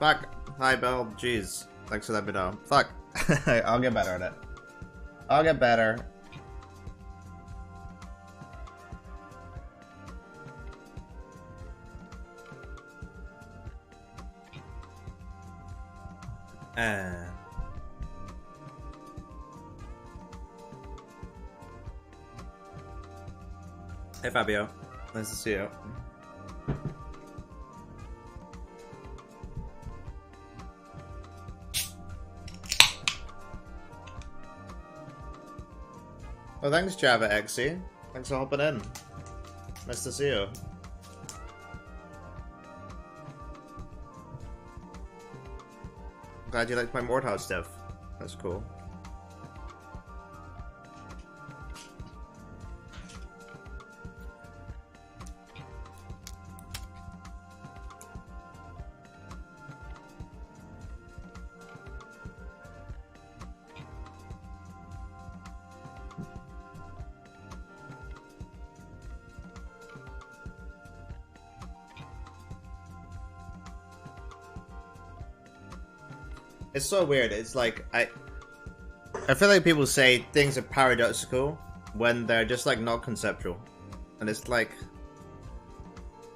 Fuck. Hi, Bill. Jeez. Thanks for letting me know. Fuck. I'll get better at it. I'll get better. Hey Fabio, nice to see you. Oh, thanks Java XE. Thanks for hopping in. Nice to see you. Glad you liked my Mordhouse stuff. That's cool. It's so weird. It's like I feel like people say things are paradoxical when they're just like not conceptual, and it's like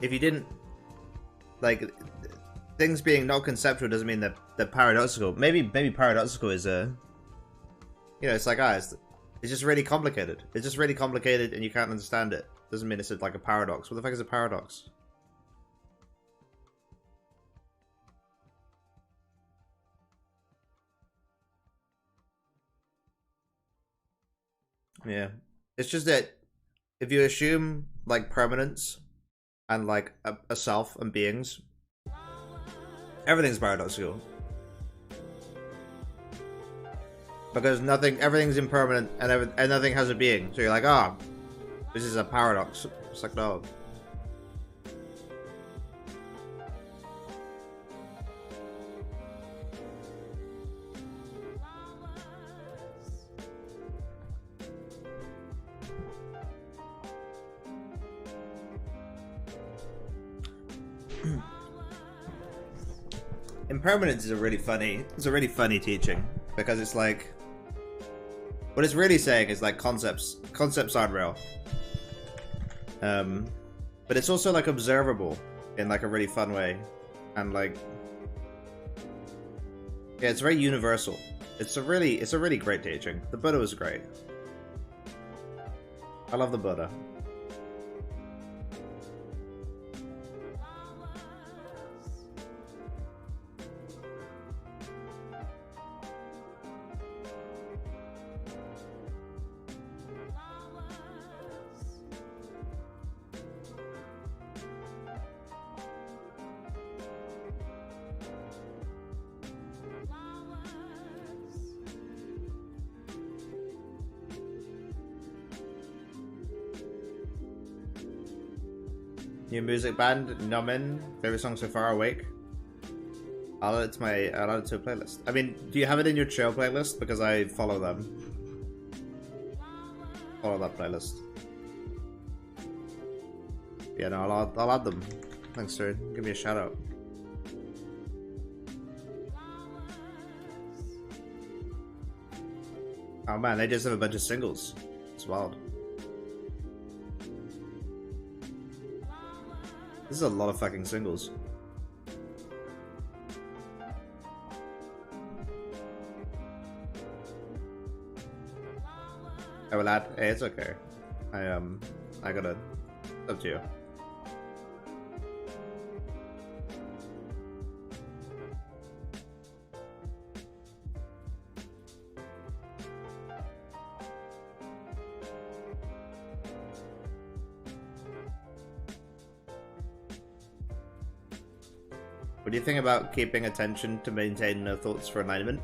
if you didn't like things being not conceptual doesn't mean that they're paradoxical. Maybe paradoxical is a it's like it's just really complicated. It's just really complicated and you can't understand it. Doesn't mean it's like a paradox. What the fuck is a paradox? Yeah, it's just that if you assume like permanence and like a self and beings, everything's paradoxical because everything's impermanent and nothing has a being. So you're like, oh, this is a paradox. It's like no. Impermanence is a really funny teaching because it's like what it's really saying is like concepts aren't real, but it's also like observable in like a really fun way, and like yeah, it's very universal. It's a really great teaching. The Buddha was great. I love the Buddha. New music band, Numbin. Favorite song so far, Awake. I'll add it to a playlist. I mean, do you have it in your chill playlist? Because I follow them. Follow that playlist. Yeah, no, I'll add them. Thanks, dude. Give me a shout out. Oh man, they just have a bunch of singles. It's wild. This is a lot of fucking singles. I will add. Hey, it's okay. I gotta. Up to you. What do you think about keeping attention to maintain no thoughts for alignment?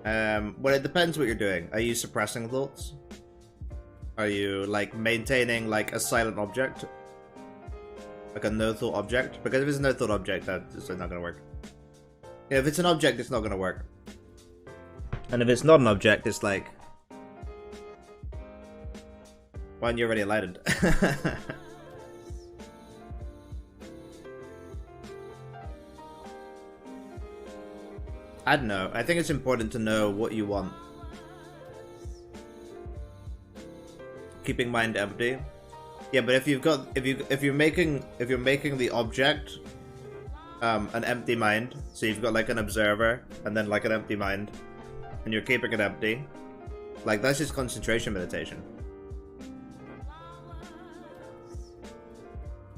Well, it depends what you're doing. Are you suppressing thoughts? Are you, like, maintaining, like, a silent object? Like a no-thought object? Because if it's a no-thought object, that's not gonna work. Yeah, if it's an object, it's not gonna work. And if it's not an object, it's like... when you're already enlightened. I don't know. I think it's important to know what you want. Keeping mind empty. Yeah, but if you're making the object an empty mind, so you've got like an observer and then like an empty mind, and you're keeping it empty, like that's just concentration meditation.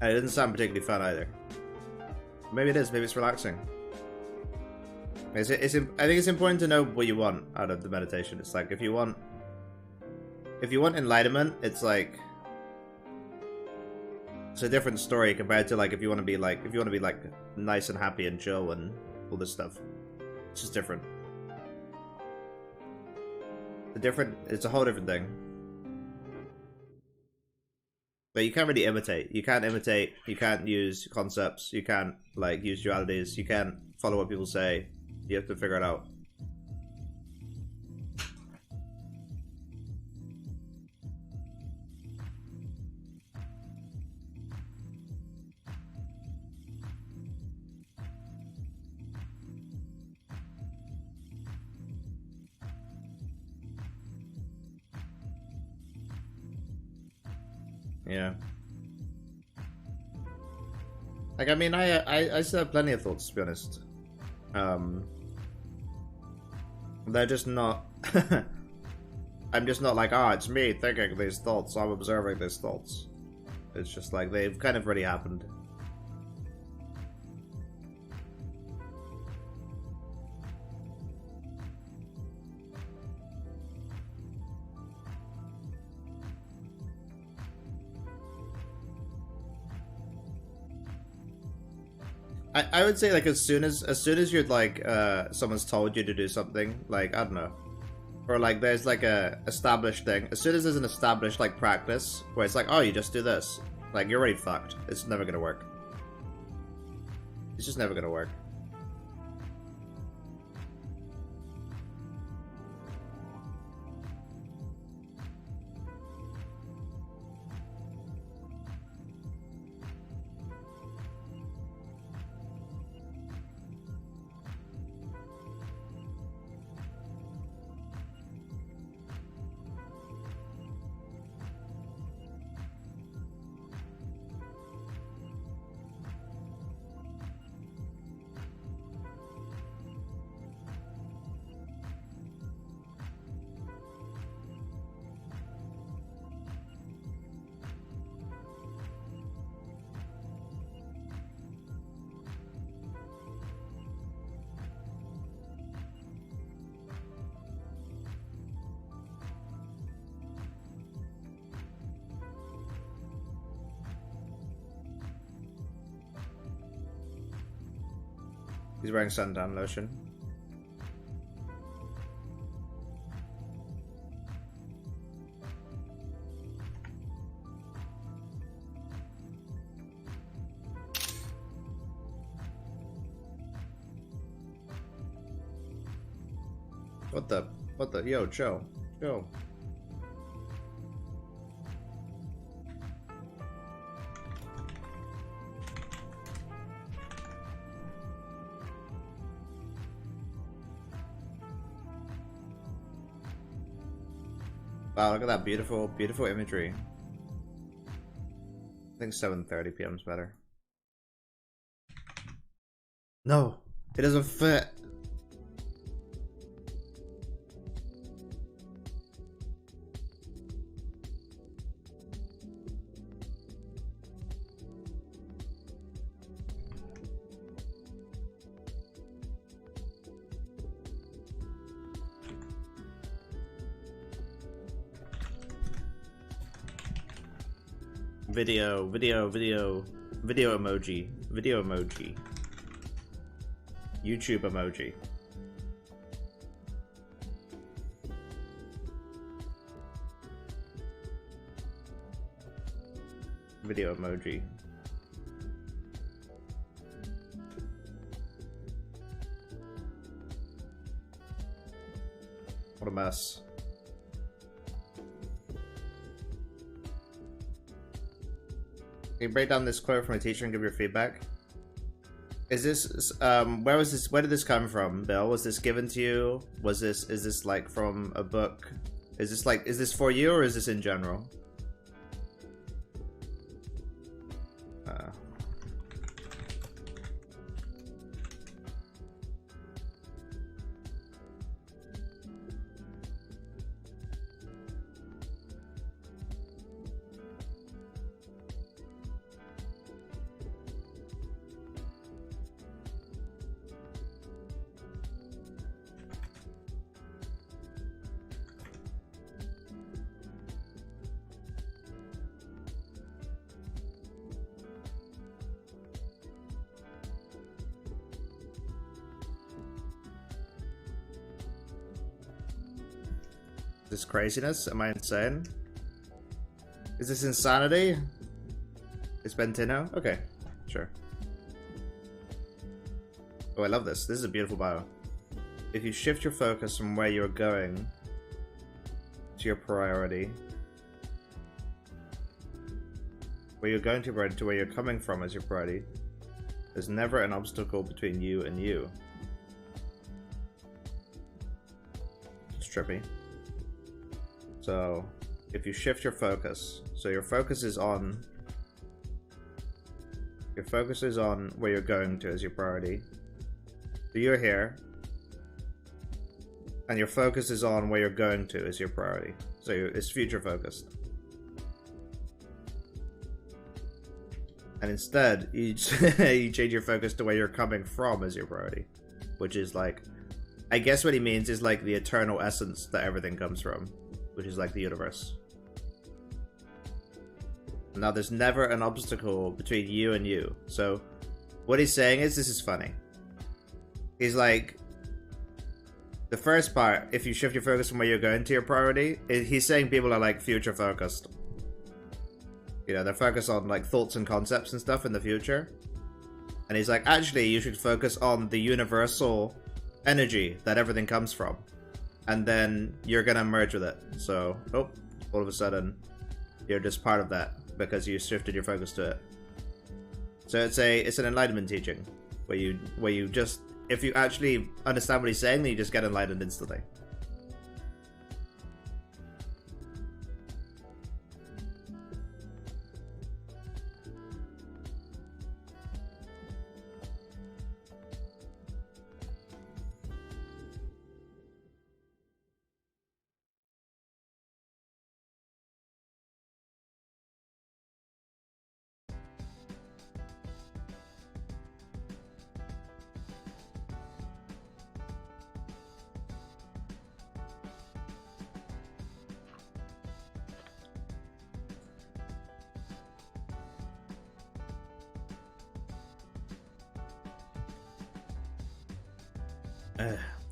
And it doesn't sound particularly fun either. Maybe it is. Maybe it's relaxing. I think it's important to know what you want out of the meditation. It's like if you want enlightenment, it's like it's a different story compared to like if you want to be like nice and happy and chill and all this stuff. It's just different. It's a whole different thing. But you can't really imitate. You can't imitate. You can't use concepts. You can't like use dualities. You can't follow what people say. You have to figure it out. Yeah. Like, I mean, I still have plenty of thoughts, to be honest. They're just not... I'm just not like, it's me thinking these thoughts, I'm observing these thoughts. It's just like, they've kind of already happened. I would say like as soon as you're like someone's told you to do something, like I don't know, or like there's like a established thing, as soon as there's an established like practice where it's like, oh, you just do this, like you're already fucked. It's never gonna work. It's just never gonna work. He's wearing suntan lotion. What the, yo, chill. Wow, look at that beautiful imagery. I think 7:30 p.m. is better. No, it doesn't fit. Video emoji. YouTube emoji. Video emoji. What a mess. Can you break down this quote from a teacher and give your feedback? Is this where was this? Where did this come from, Bill? Was this given to you? Was this? Is this like from a book? Is this like? Is this for you or is this in general? This craziness? Am I insane? Is this insanity? Is Bentino? Okay, sure. Oh, I love this. This is a beautiful bio. If you shift your focus from where you're going to your priority, where you're going to where you're coming from as your priority, there's never an obstacle between you and you. It's trippy. So, if you shift your focus, so your focus is on where you're going to as your priority. So you're here, and your focus is on where you're going to as your priority. So it's future focused. And instead, you change your focus to where you're coming from as your priority, which is like, I guess what he means is like the eternal essence that everything comes from, which is like the universe. Now there's never an obstacle between you and you. So what he's saying is, this is funny. He's like, the first part, if you shift your focus from where you're going to your priority, he's saying people are like future focused. You know, they're focused on like thoughts and concepts and stuff in the future. And he's like, actually, you should focus on the universal energy that everything comes from. And then you're gonna merge with it. So, oh, all of a sudden, you're just part of that because you shifted your focus to it. So it's an enlightenment teaching where you just, if you actually understand what he's saying, then you just get enlightened instantly.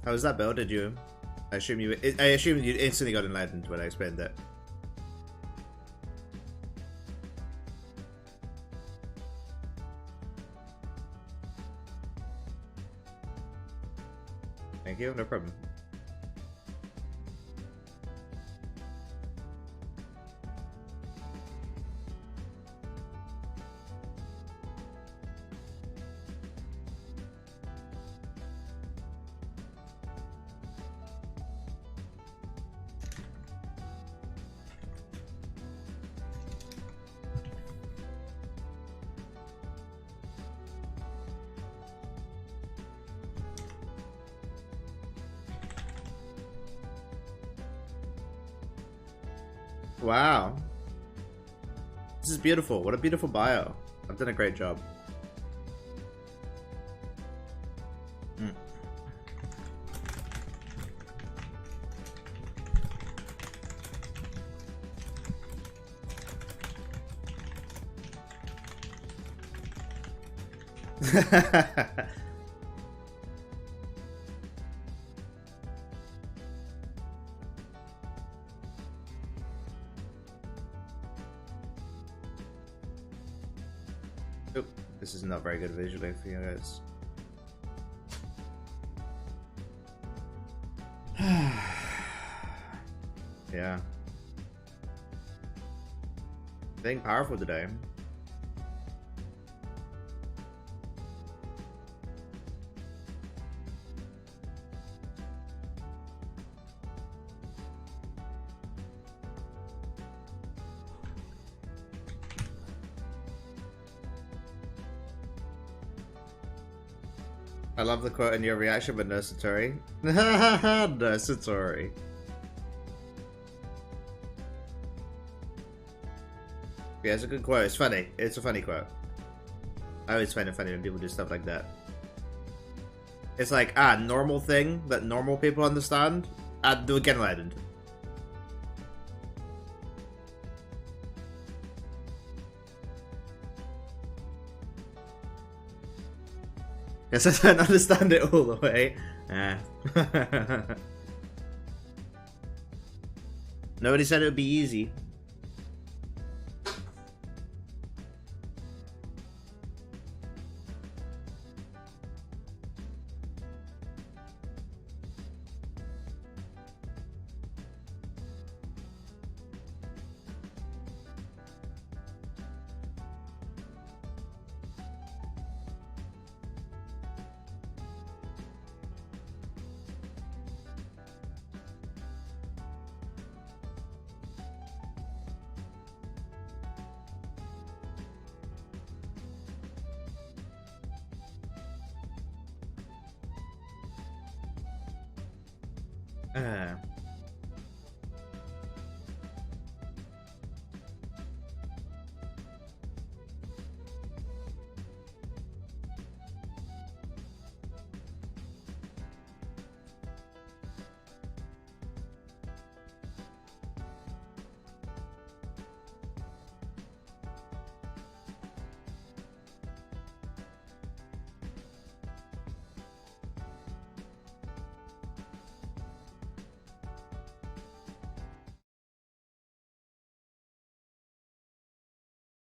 How was that, Bill? Did you? I assume you instantly got enlightened when I explained it. Thank you. No problem. Wow. This is beautiful. What a beautiful bio. I've done a great job. Oop, this is not very good visually for you guys. Yeah. Being powerful today. I love the quote in your reaction, but no Satori. No Satori. Yeah, it's a good quote. It's funny. It's a funny quote. I always find it funny when people do stuff like that. It's like, normal thing that normal people understand. Do again, Legend. Guess I don't understand it all the way. Nobody said it would be easy.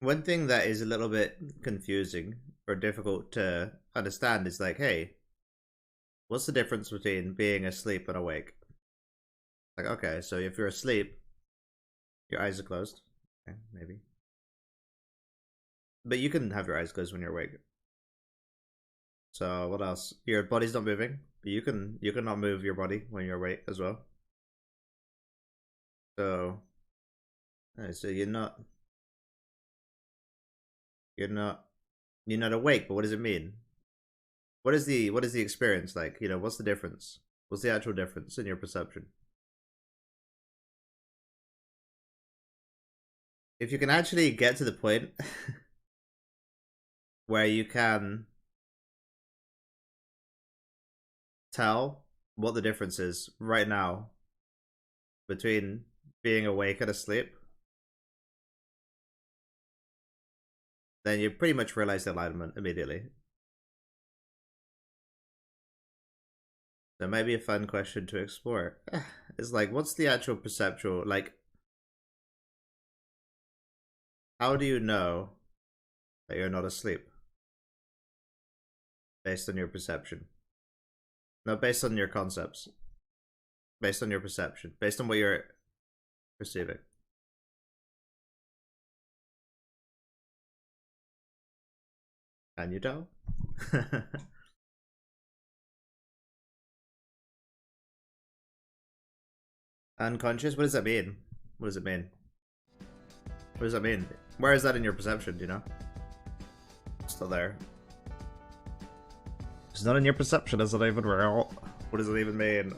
One thing that is a little bit confusing or difficult to understand is like, hey, what's the difference between being asleep and awake? Like, okay, so if you're asleep, your eyes are closed. Okay, maybe. But you can have your eyes closed when you're awake. So what else? Your body's not moving, but you can not move your body when you're awake as well. So you're not awake, but what does it mean? What is the experience like? You know, what's the difference? What's the actual difference in your perception? If you can actually get to the point where you can tell what the difference is right now between being awake and asleep, then you pretty much realize the alignment immediately. That might be a fun question to explore. It's like, what's the actual perceptual, like, how do you know that you're not asleep? Based on your perception. No, based on your concepts. Based on your perception. Based on what you're perceiving. Can you tell? Unconscious? What does that mean? What does it mean? What does that mean? Where is that in your perception, do you know? Still there. It's not in your perception, is it even real? What does it even mean?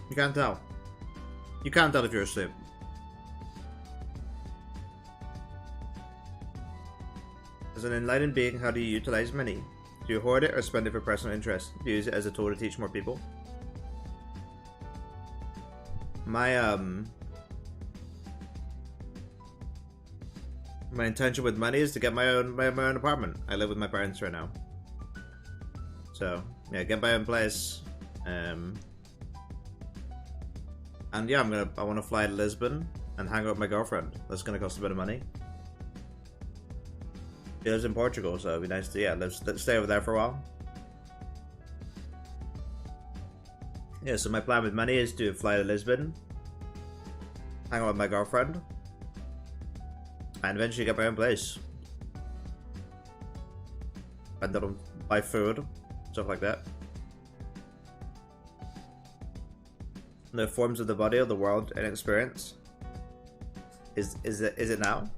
You can't tell. You can't tell if you're asleep. As an enlightened being, how do you utilize money? Do you hoard it or spend it for personal interest? Do you use it as a tool to teach more people? My intention with money is to get my own apartment. I live with my parents right now. So yeah, get my own place. And yeah, I want to fly to Lisbon and hang out with my girlfriend. That's gonna cost a bit of money. She lives in Portugal, so it'd be nice to let's stay over there for a while. Yeah, so my plan with money is to fly to Lisbon, hang out with my girlfriend, and eventually get my own place. And then buy food, stuff like that. The forms of the body of the world and experience. Is it now?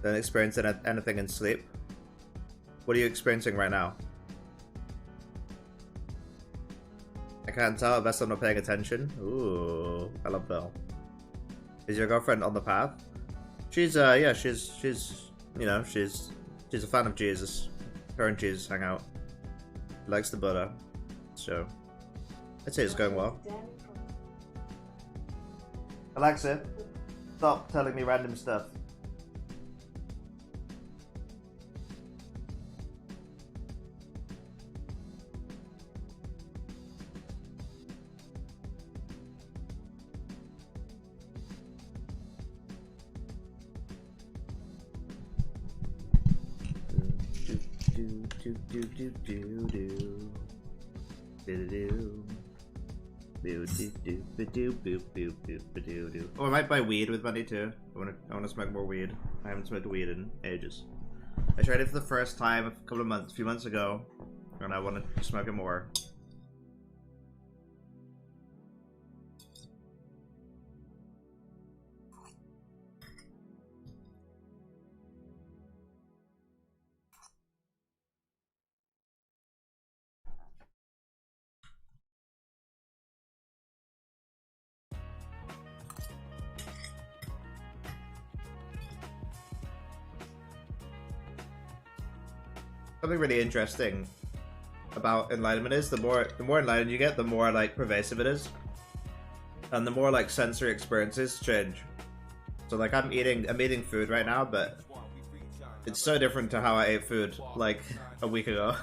Don't experience anything in sleep. What are you experiencing right now? I can't tell. I guess I'm not paying attention. Ooh, I love Belle. Is your girlfriend on the path? She's yeah, she's you know, she's a fan of Jesus. Her and Jesus hang out. She likes the Buddha, so I'd say it's going well. Alexa, stop telling me random stuff. Oh, I might buy weed with money too. I wanna smoke more weed. I haven't smoked weed in ages. I tried it for the first time a few months ago, and I wanted to smoke it more. Something really interesting about enlightenment is the more enlightened you get, the more like pervasive it is, and the more like sensory experiences change. So like I'm eating food right now, but it's so different to how I ate food like a week ago.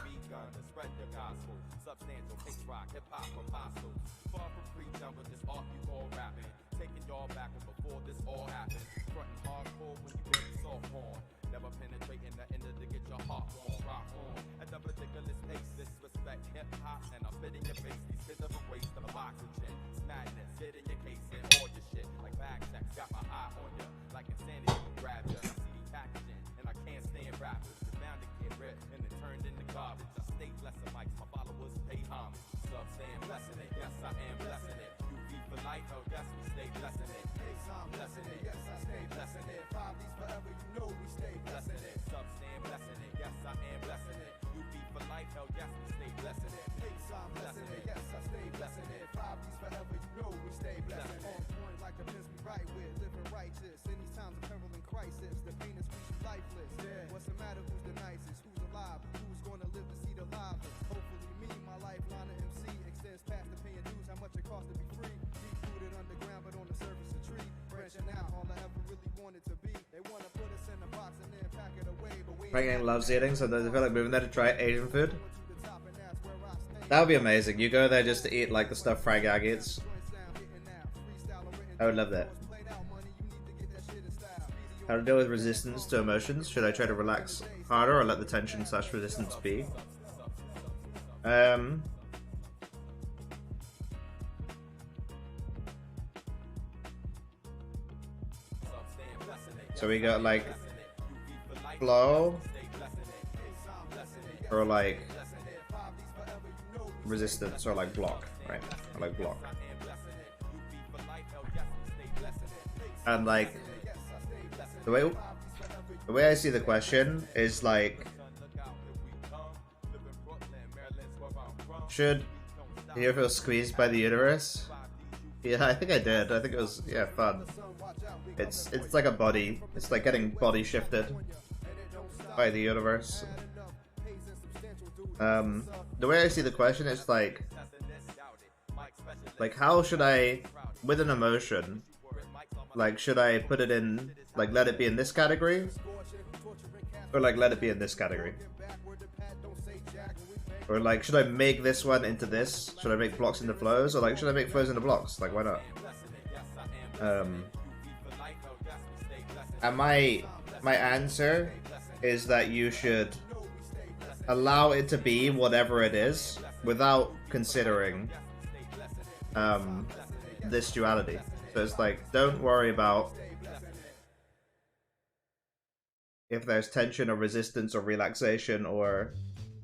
Frank loves eating, so does it feel like moving there to try Asian food? That would be amazing. You go there just to eat like the stuff Frank eats. I would love that. How to deal with resistance to emotions? Should I try to relax harder or let the tension / resistance be? So we got like flow or like resistance or like block, right? Or like block. And like the way I see the question is like, should you feel squeezed by the universe? Yeah, I think I did. I think it was fun. It's like a body. It's like getting body shifted by the universe. The way I see the question is like how should I, with an emotion, like should I put it in, like let it be in this category, or like let it be in this category, or like should I make this one into this? Should I make blocks into flows, or like should I make flows into blocks? Like why not? And my answer is that you should allow it to be whatever it is without considering this duality. So it's like, don't worry about if there's tension or resistance or relaxation or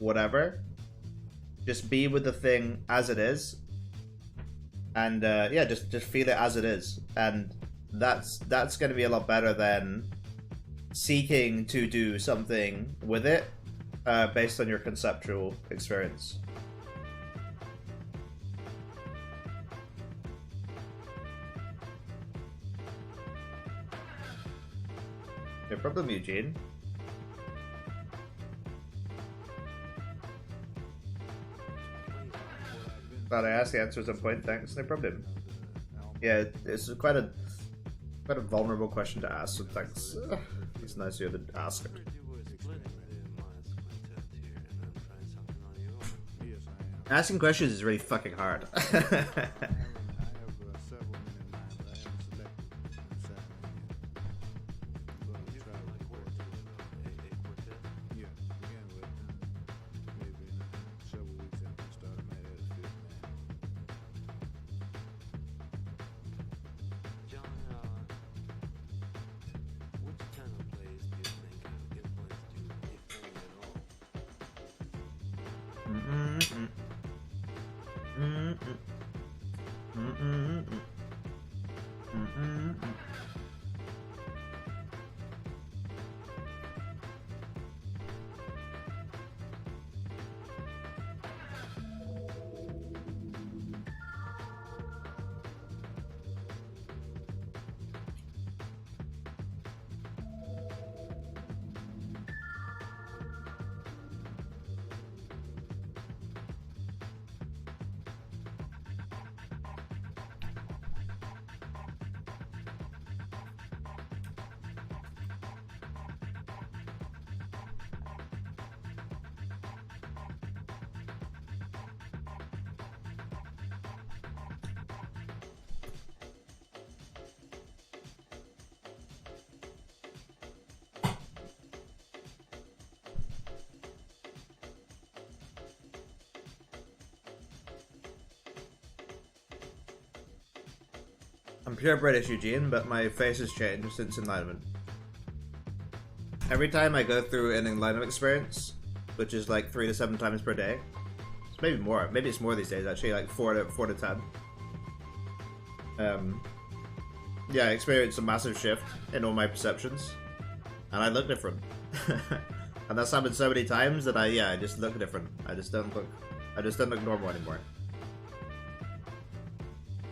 whatever. Just be with the thing as it is, and yeah, just feel it as it is, and that's going to be a lot better than seeking to do something with it based on your conceptual experience. No problem, Eugene. Glad I asked. The answer is on point. Thanks. No problem. Yeah, it's quite a vulnerable question to ask. So thanks. It's nice of you to ask it. Asking questions is really fucking hard. I'm pure British, Eugene, but my face has changed since Enlightenment. Every time I go through an Enlightenment experience, which is like 3 to 7 times per day, it's maybe more. Maybe it's more these days, actually, like 4 to 10. Yeah, I experienced a massive shift in all my perceptions, and I look different. And that's happened so many times that I just look different. I just don't look normal anymore.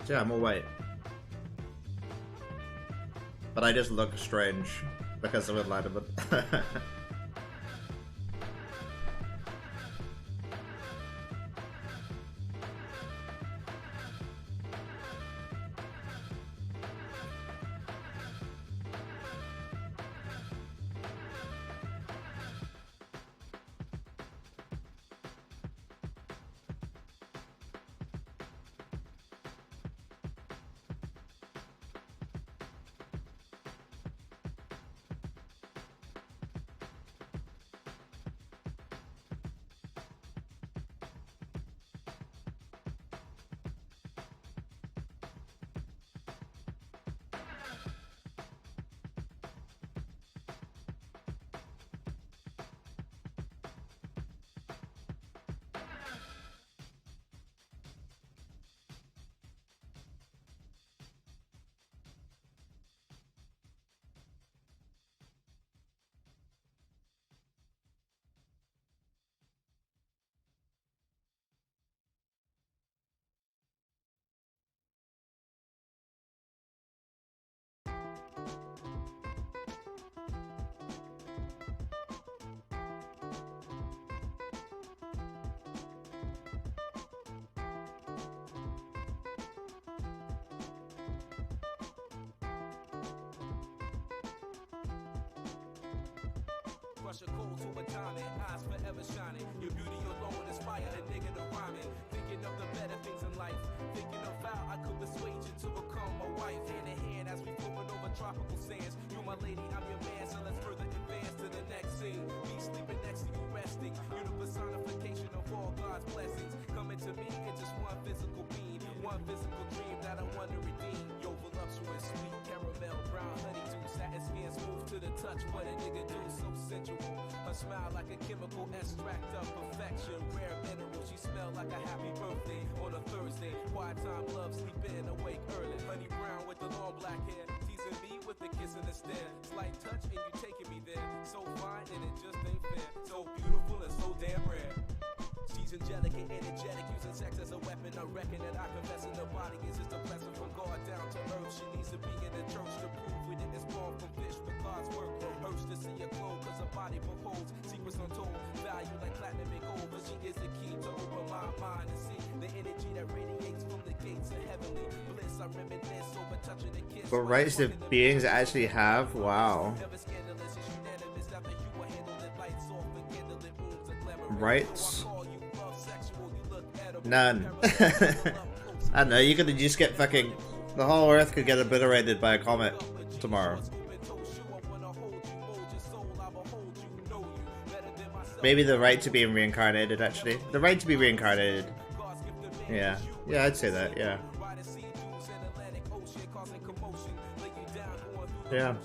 So yeah, I'm all white. But I just look strange because of Enlightenment. Crush a cold to a diamond, eyes forever shining. Your beauty alone inspire a nigga to rhyming. Thinking of the better things in life. Thinking of how I could persuade you to become my wife. Hand in hand as we floating over tropical sands. You're my lady, I'm your man, so let's further advance to the next scene. Me sleeping next to you resting. You're the personification of all God's blessings. Coming to me into to the touch, what a nigga do, so sensual. Her smile like a chemical extract of perfection. Rare mineral, she smell like a happy birthday on a Thursday. Quiet time, love, sleep in, awake early. Honey brown with the long black hair, teasing me with a kiss and a stare. Slight touch and you taking me there. So fine and it just ain't fair. So beautiful and so damn rare. She's angelic and energetic, using sex as a weapon. I reckon that I confess in the body is just a blessing from God down to earth. She needs to be in the church to prove we didn't spawn from fish, but God's work. Urge to see her glow, cause her body beholds secrets untold. Value like platinum and gold, but she is the key to open my mind and see the energy that radiates from the gates of heavenly bliss. I reminisce over touching the kiss. But rights to beings actually have? Wow. Rights? None. I don't know, you could just get fucking... The whole earth could get obliterated by a comet tomorrow. Maybe the right to being reincarnated, actually. The right to be reincarnated. Yeah. Yeah, I'd say that, yeah. Yeah.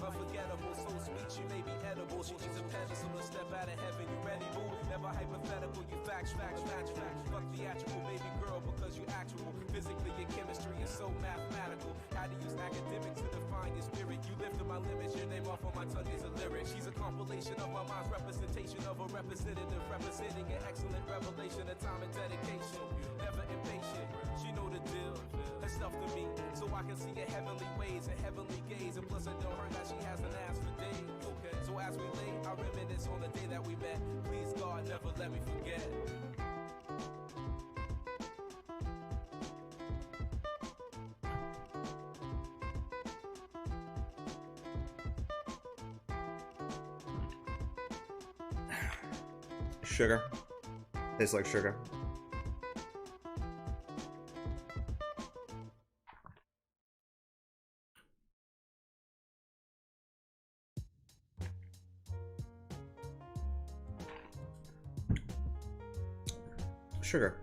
Unforgettable, so sweet, she may be edible. She's a pedestal, a step out of heaven. You ready, boo? Never hypothetical, you facts, match. Fuck theatrical, baby girl, because you actual. Physically, your chemistry is so mathematical. How to use academics to define your spirit. You lifted my limits, your name off on my tongue is a lyric. She's a compilation of my mind's representation of a representative, representing an excellent revelation of time and dedication. Never impatient, she know the deal. Her stuff to me, so I can see her heavenly ways and heavenly gaze. And plus I know her that she has an ass for days. Okay, so as we lay, I reminisce on the day that we met. Please God, never let me forget. Sugar. Tastes like sugar. Sugar.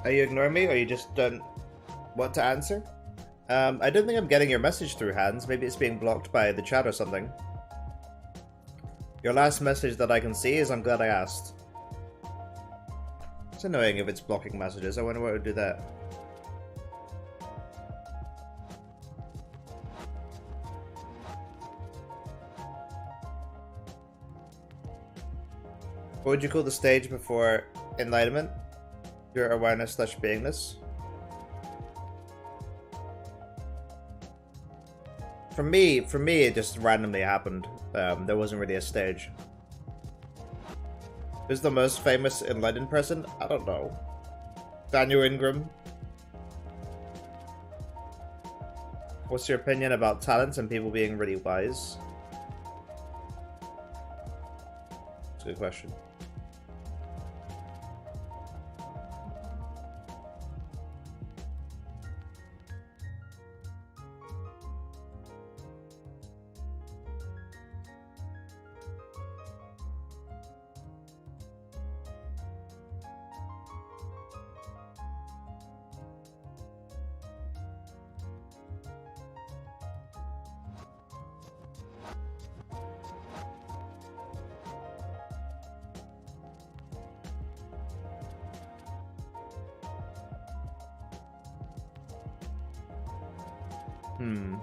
Are you ignoring me, or you just don't want to answer? I don't think I'm getting your message through, Hans. Maybe it's being blocked by the chat or something. Your last message that I can see is, I'm glad I asked. It's annoying if it's blocking messages. I wonder what would do that. What would you call the stage before enlightenment? Your awareness / beingness? For me, it just randomly happened. There wasn't really a stage. Who's the most famous enlightened person? I don't know. Daniel Ingram. What's your opinion about talents and people being really wise? That's a good question. Hmm.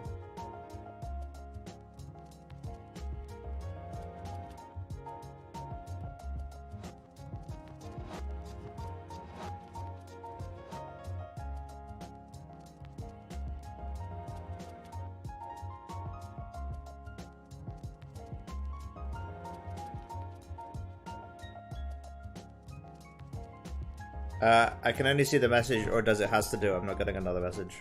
I can only see the message, or does it has to do? I'm not getting another message.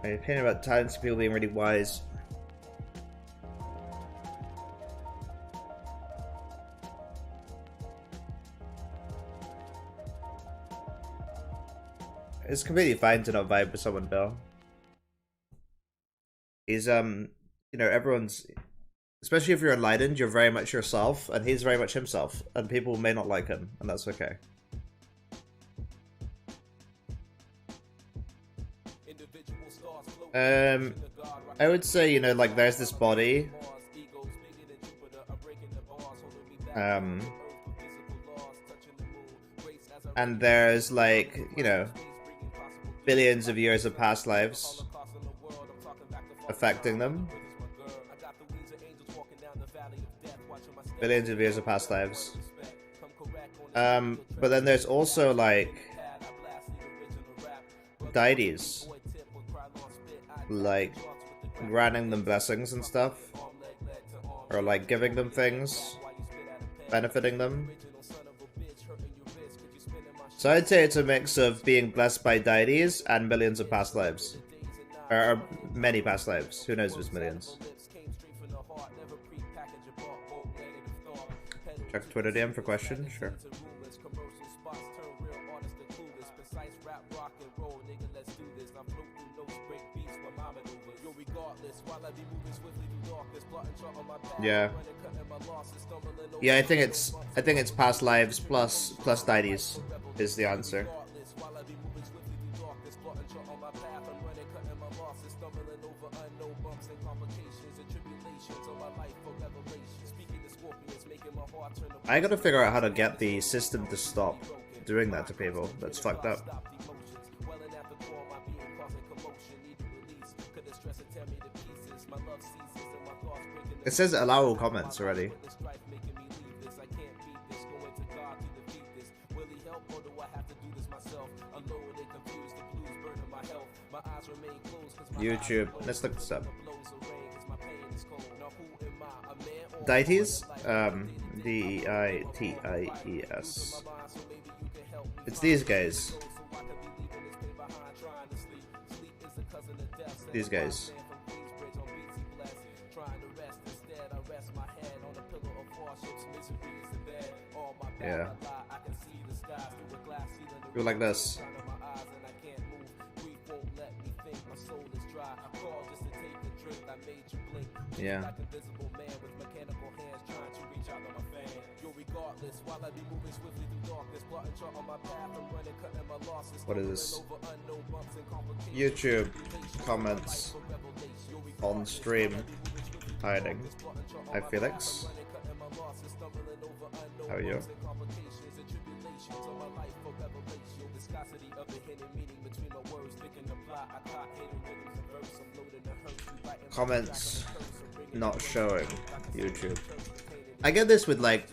My opinion about times people being really wise. It's completely fine to not vibe with someone, Bill. He's you know, everyone's, especially if you're enlightened, you're very much yourself, and he's very much himself, and people may not like him, and that's okay. I would say, you know, like, there's this body, and there's, like, you know, billions of years of past lives affecting them. Billions of years of past lives. But then there's also, like, deities, like granting them blessings and stuff, or like giving them things, benefiting them. So I'd say it's a mix of being blessed by deities and millions of past lives, or many past lives. Who knows if it's millions? Check Twitter DM for questions. Sure. Yeah. Yeah, I think it's past lives plus deities is the answer. I gotta figure out how to get the system to stop doing that to people. That's fucked up. It says allow all comments already. YouTube. Let's look this up. Deities? D-E-I-T-I-E-S. It's these guys. These guys. Yeah. Go like this. Yeah. What is this? YouTube comments on stream hiding. Hi Felix. How are you? Comments not showing. YouTube. I get this with like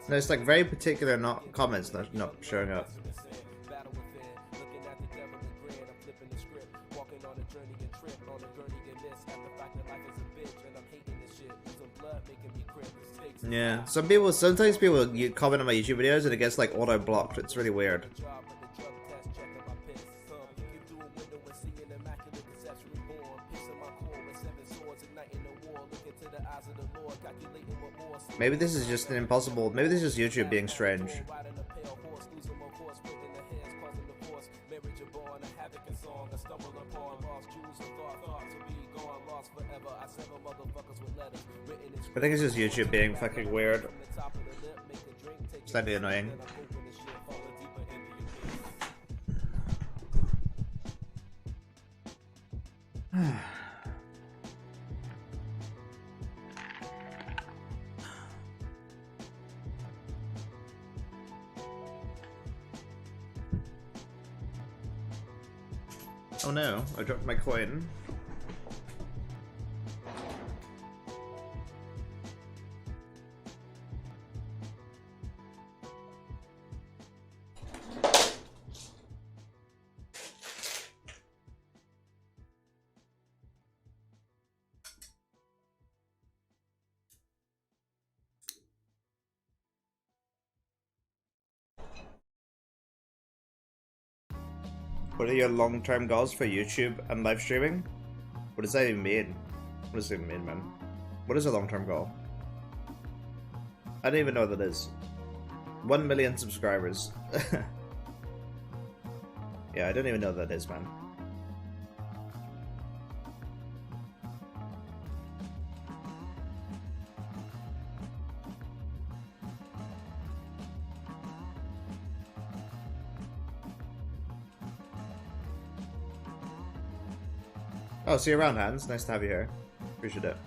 no, it's like very particular not comments not showing up. Yeah, sometimes people you comment on my YouTube videos and it gets like auto blocked. It's really weird. Maybe this is just an impossible. Maybe this is just YouTube being strange. I think it's just YouTube being fucking weird. Slightly annoying. Oh no, I dropped my coin. What are your long-term goals for YouTube and live streaming? What does that even mean? What does it even mean, man? What is a long-term goal? I don't even know what that is. 1 million subscribers. Yeah, I don't even know what that is, man. Oh, see you around, Hans. Nice to have you here. Appreciate it.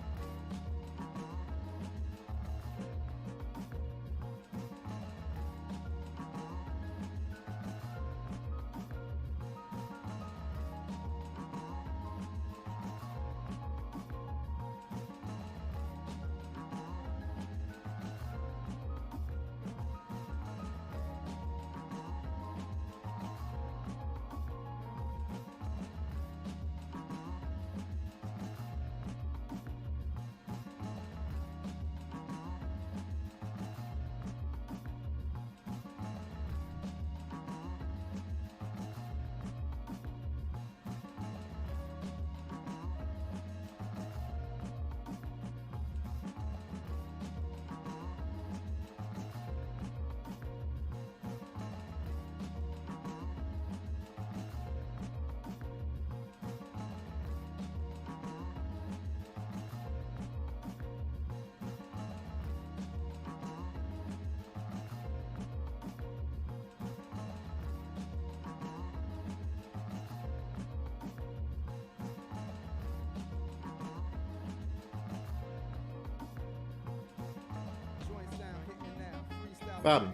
Fun.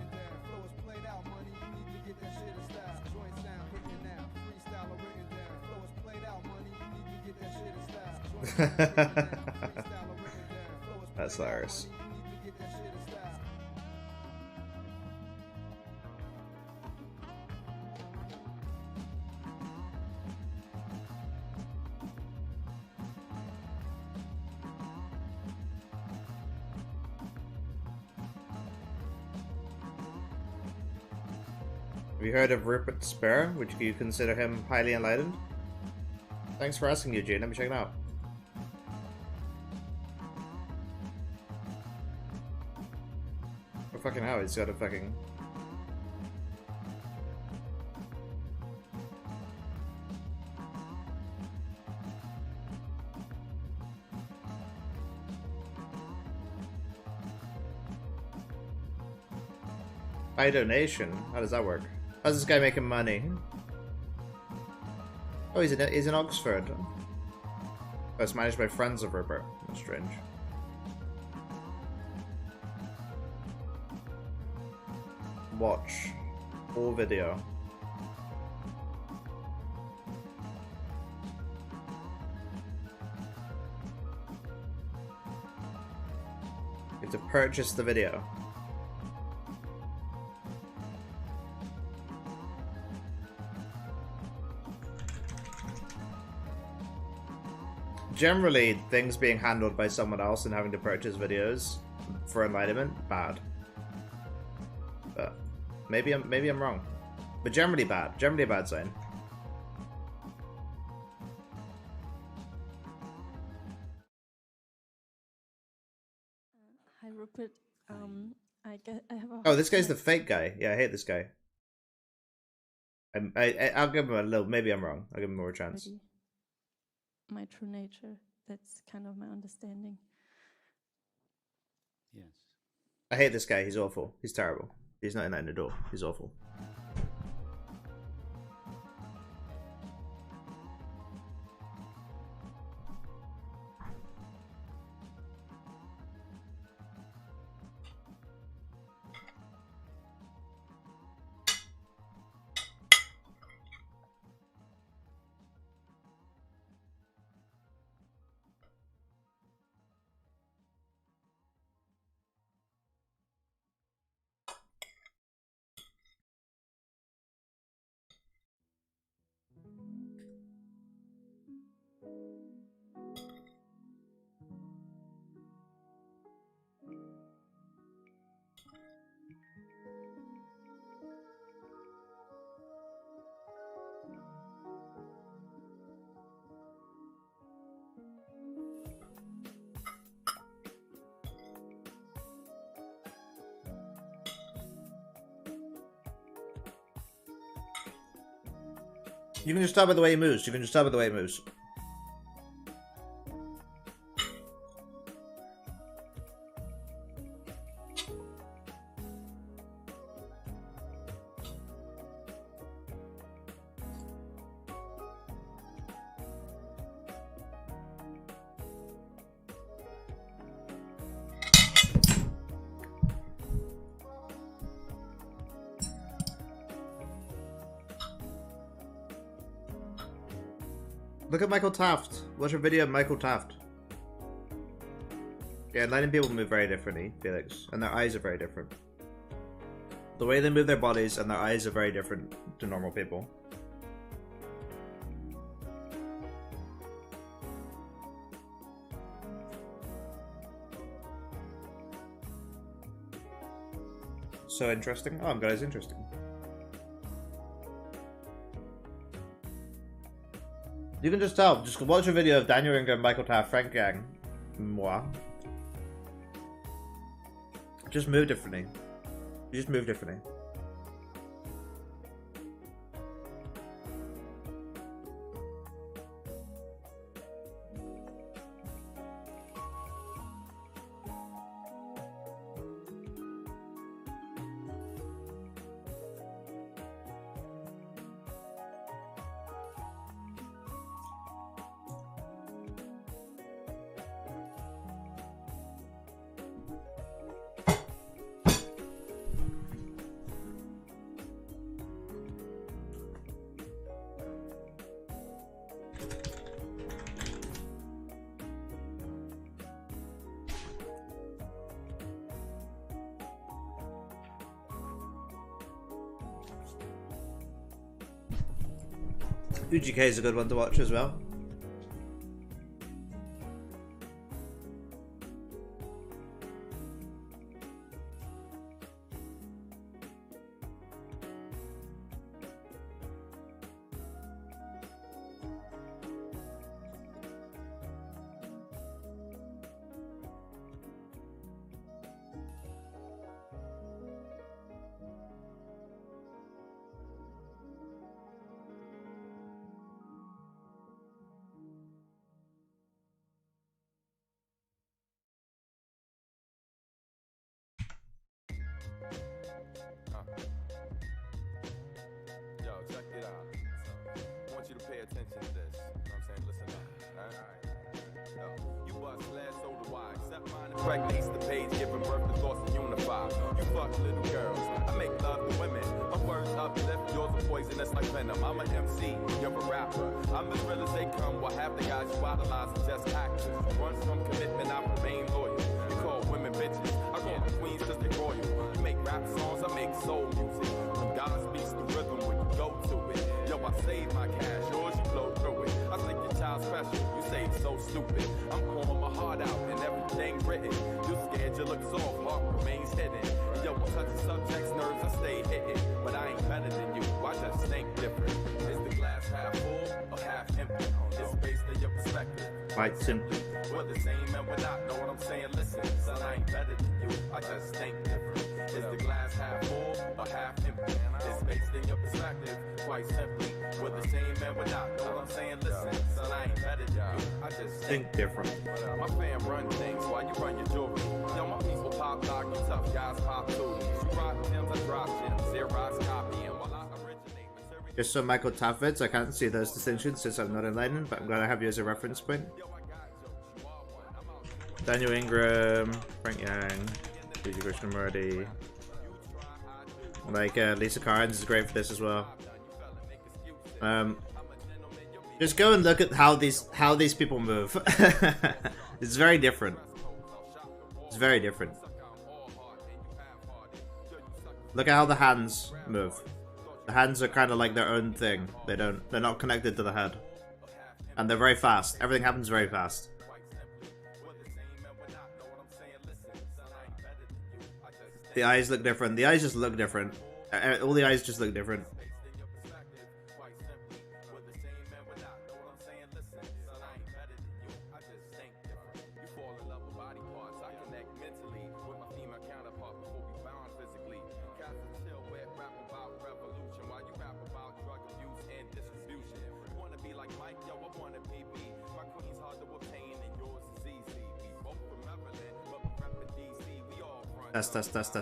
That's hilarious. Have you heard of Rupert Spare? Would you consider him highly enlightened? Thanks for asking, Eugene. Let me check him out. Oh, fucking hell, he's got a fucking... High donation? How does that work? How's this guy making money? Oh, he's in Oxford. Oh, it's managed by friends of Rupert. That's strange. Watch. All video. You have to purchase the video. Generally, things being handled by someone else and having to purchase videos for enlightenment, bad. But maybe I'm wrong. But generally bad. Generally a bad sign. Hi, Rupert. I have a Oh, this guy's the fake guy. Yeah, I hate this guy. I'll give him a little. Maybe I'm wrong. I'll give him more chance. My true nature. That's kind of my understanding. Yes. I hate this guy. He's awful. He's terrible. He's not enlightened at all. He's awful. You can just tell by the way he moves. You can just tell by the way he moves. Look at Michael Taft. Watch a video of Michael Taft. Yeah, enlightened people move very differently, Felix. And their eyes are very different. The way they move their bodies and their eyes are very different to normal people. So interesting. Oh, I'm glad it's interesting. You can just tell. Just watch a video of Daniel Ingram, Michael Taft, Frank Yang, moi. Just move differently. You just move differently. UGK is a good one to watch as well. Impregnates the page, giving birth to thoughts to unify. You fuck little girls, I make love to women. My words uplift, yours are poisonous like venom. I'm an MC, you're a rapper. I'm as real as they come, while half the guys you idolize are just actors. Run from commitment, I remain loyal. You call women bitches, I call them queens cause they royal. You make rap songs, I make soul music. When God speaks the rhythm, when you go to it. Yo, I save my cash, yours you blow through it. I think your child special, you say it's so stupid. I'm pouring my heart out and everything written. You scared you look soft, heart remains hidden. And yo, I touch the subject's nerves, I stay hitting. But I ain't better than you, I just think different. Is the glass half full or half empty? It's based on your perspective. Quite simply. We're the same and we're not, know what I'm saying? Listen, son, I ain't better than you, I just think different. Is the glass half full or half empty? It's based in your perspective, quite simply. We're the same and we're not, know what I'm saying? Listen, son, I ain't better than you, I just Think different. My fam run things while you run your jewelry. Yo, my people pop lock, you tough guys pop tools. You rock gems, I drop gems, Xerox copying while I originate material. Just some Michael Taft vids. I can't see those distinctions since I'm not enlightened, but I'm glad I have you as a reference point. Daniel Ingram, Frank Yang, Gigi Krishnamurti. Like Lisa Carnes is great for this as well. Just go and look at how these people move. It's very different. It's very different. Look at how the hands move. The hands are kind of like their own thing. They're not connected to the head. And they're very fast. Everything happens very fast. The eyes look different. The eyes just look different. All the eyes just look different.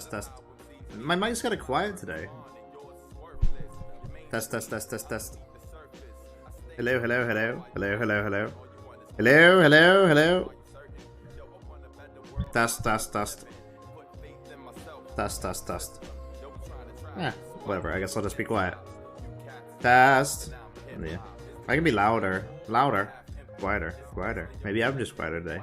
Test. My mic's kind of quiet today. Test. Hello. Hello. Test. Yeah, whatever. I guess I'll just be quiet. Test. Yeah. I can be louder. Quieter. Maybe I'm just quieter today.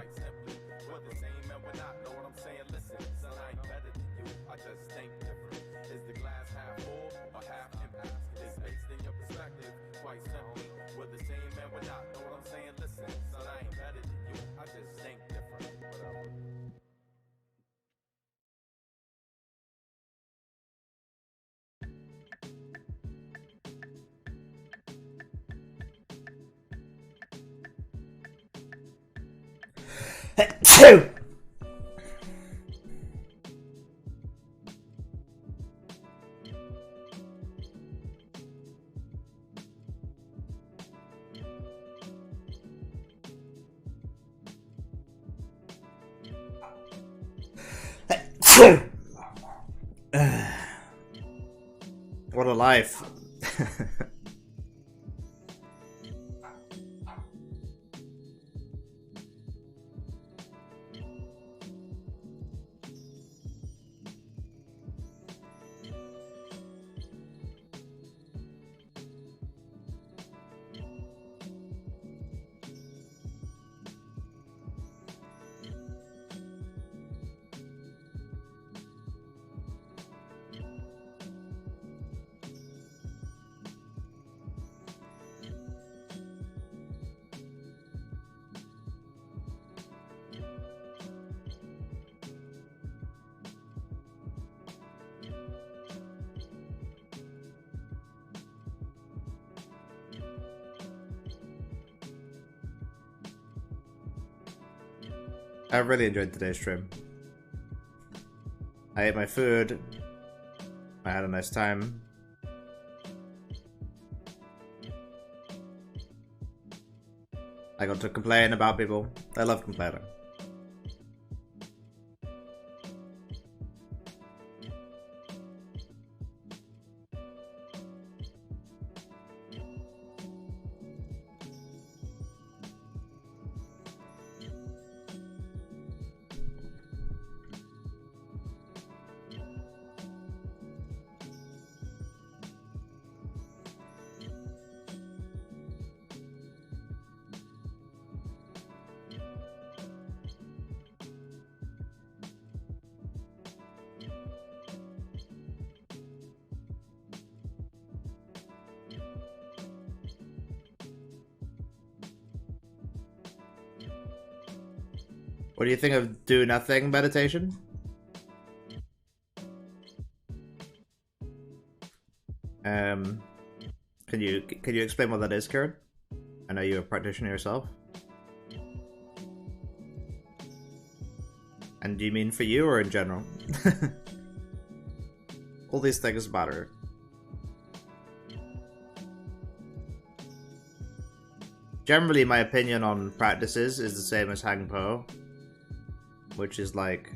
What a life. I really enjoyed today's stream. I ate my food. I had a nice time. I got to complain about people. I love complaining. What do you think of do nothing meditation? Can you explain what that is, Karen? I know you're a practitioner yourself. And do you mean for you or in general? All these things matter. Generally, my opinion on practices is the same as Hang Po, which is like,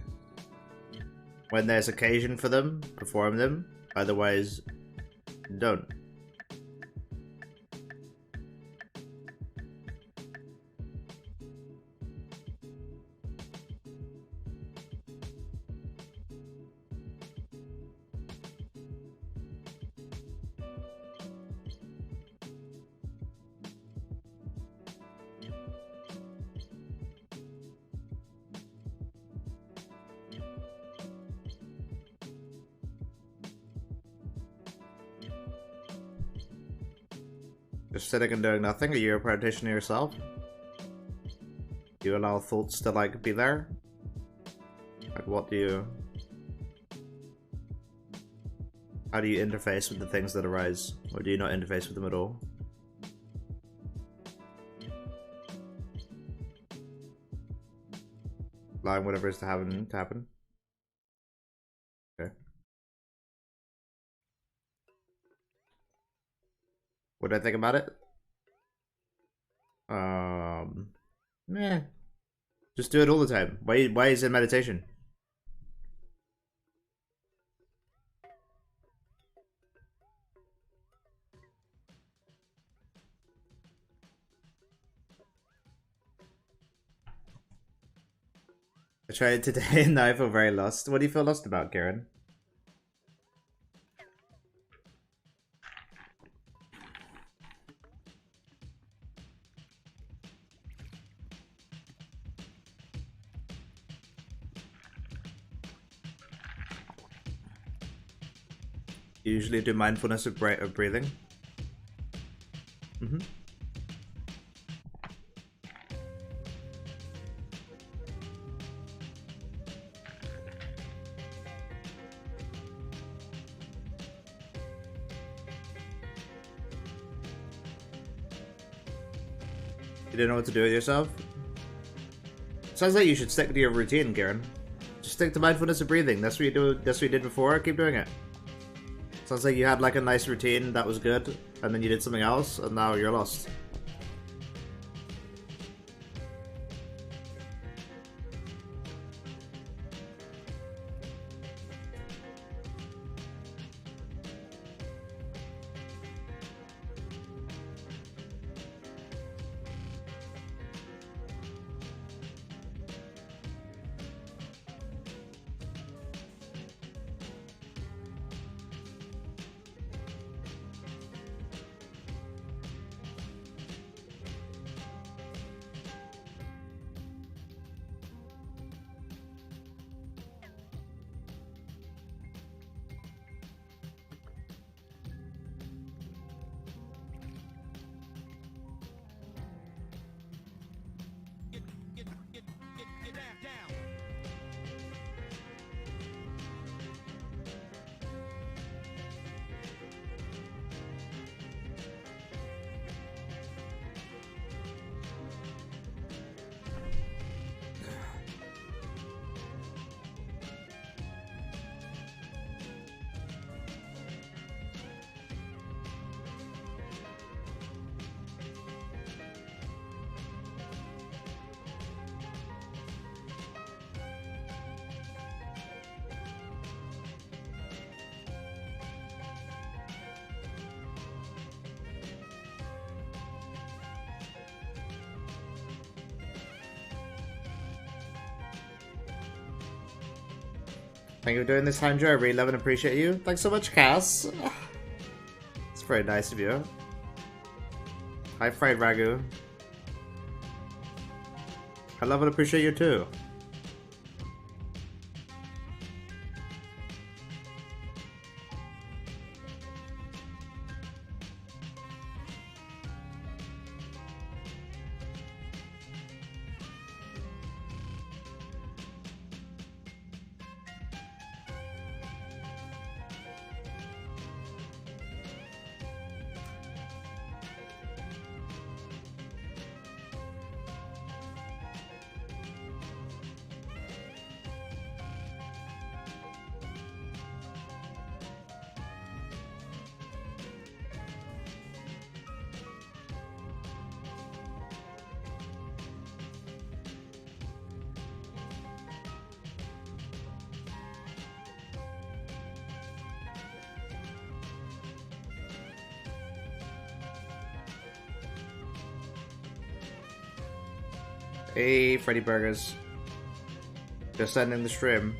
when there's occasion for them, perform them, otherwise, don't. Just sitting and doing nothing? Are you a practitioner yourself? Do you allow thoughts to, like, be there? Like, what do you... How do you interface with the things that arise? Or do you not interface with them at all? Allowing whatever is to happen to happen? Okay. What do I think about it? Meh. Just do it all the time. Why is it meditation? I tried it today and now I feel very lost. What do you feel lost about, Karen? You usually do mindfulness of breathing? Mm-hmm. You don't know what to do with yourself? Sounds like you should stick to your routine, Karen. Just stick to mindfulness of breathing. That's what you do. That's what you did before. Keep doing it. Sounds like you had like a nice routine that was good, and then you did something else, and now you're lost. Thank you for doing this, Handra. I really love and appreciate you. Thanks so much, Cass. It's very nice of you. Hi, Fried Ragu. I love and appreciate you too. Hey, Freddy Burgers. Just ending the stream.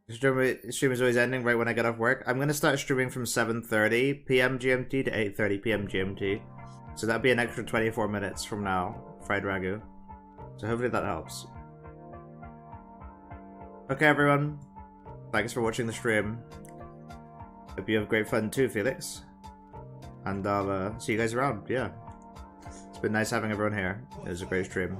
Stream is always ending right when I get off work. I'm gonna start streaming from 7:30 p.m. GMT to 8:30 p.m. GMT. So that'll be an extra 24 minutes from now. Fried ragu. So hopefully that helps. Okay, everyone. Thanks for watching the stream. Hope you have great fun too, Felix. And I'll see you guys around. Yeah. It's been nice having everyone here. It was a great stream.